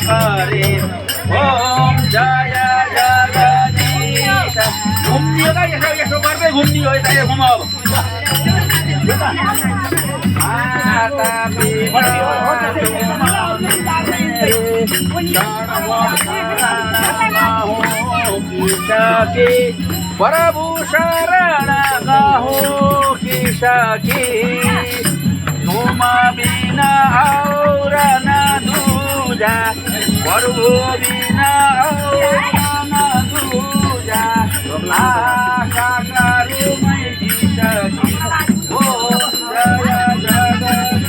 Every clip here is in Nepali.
करे ओम जय जगदीश घुम्नियो त यसो यसो गर्दै घुम्नियो यता यो घुम अब माता पिता प्रभु शरण गहो कि सखी तुम बिना और न दूजा प्रभु बिना और न दूजा आशा करू मैं कि सखी ओ जय जगदीश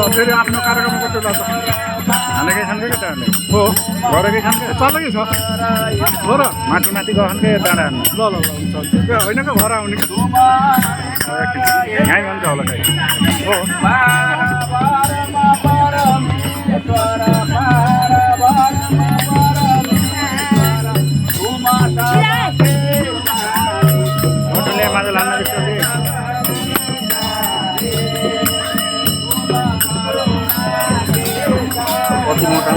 फेरि आफ्नो कार्यक्रम कस्तो लाग्छ हालेकै छन् कि केटाहरूले हो गरेकै छन् कि चलेकै छ हो र माथि माथि गछन् कि टाढा ल ल ल हुन्छ होइन क्या घर आउने यहीँ भन्छ होला खै हो होटलले माझ लान्न जस्तो कति मोटा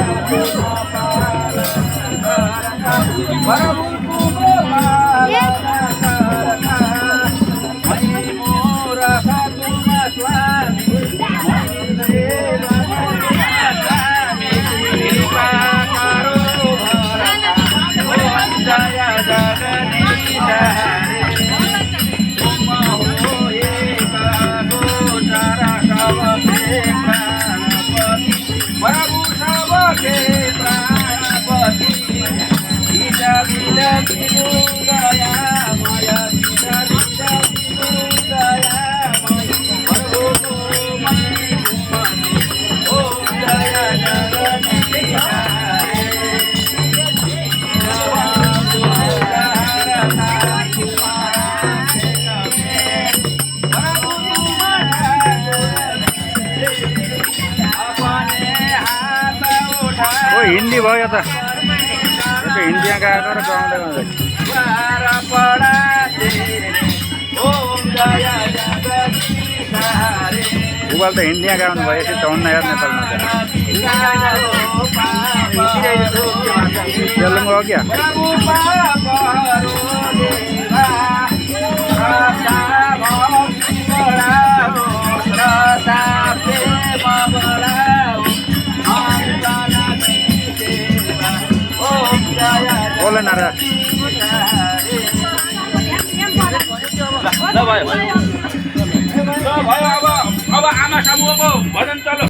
हिन्दी भयो त हिन्दीमा गाएको र गाउँदै गाउँदै भूगोल त हिन्दीमा गाउनु भयो यसो चौन्न यार नेपालमा तेलुगु हो क्या बोले ना रे ल भयो अब आमा सामु अब भजन चलो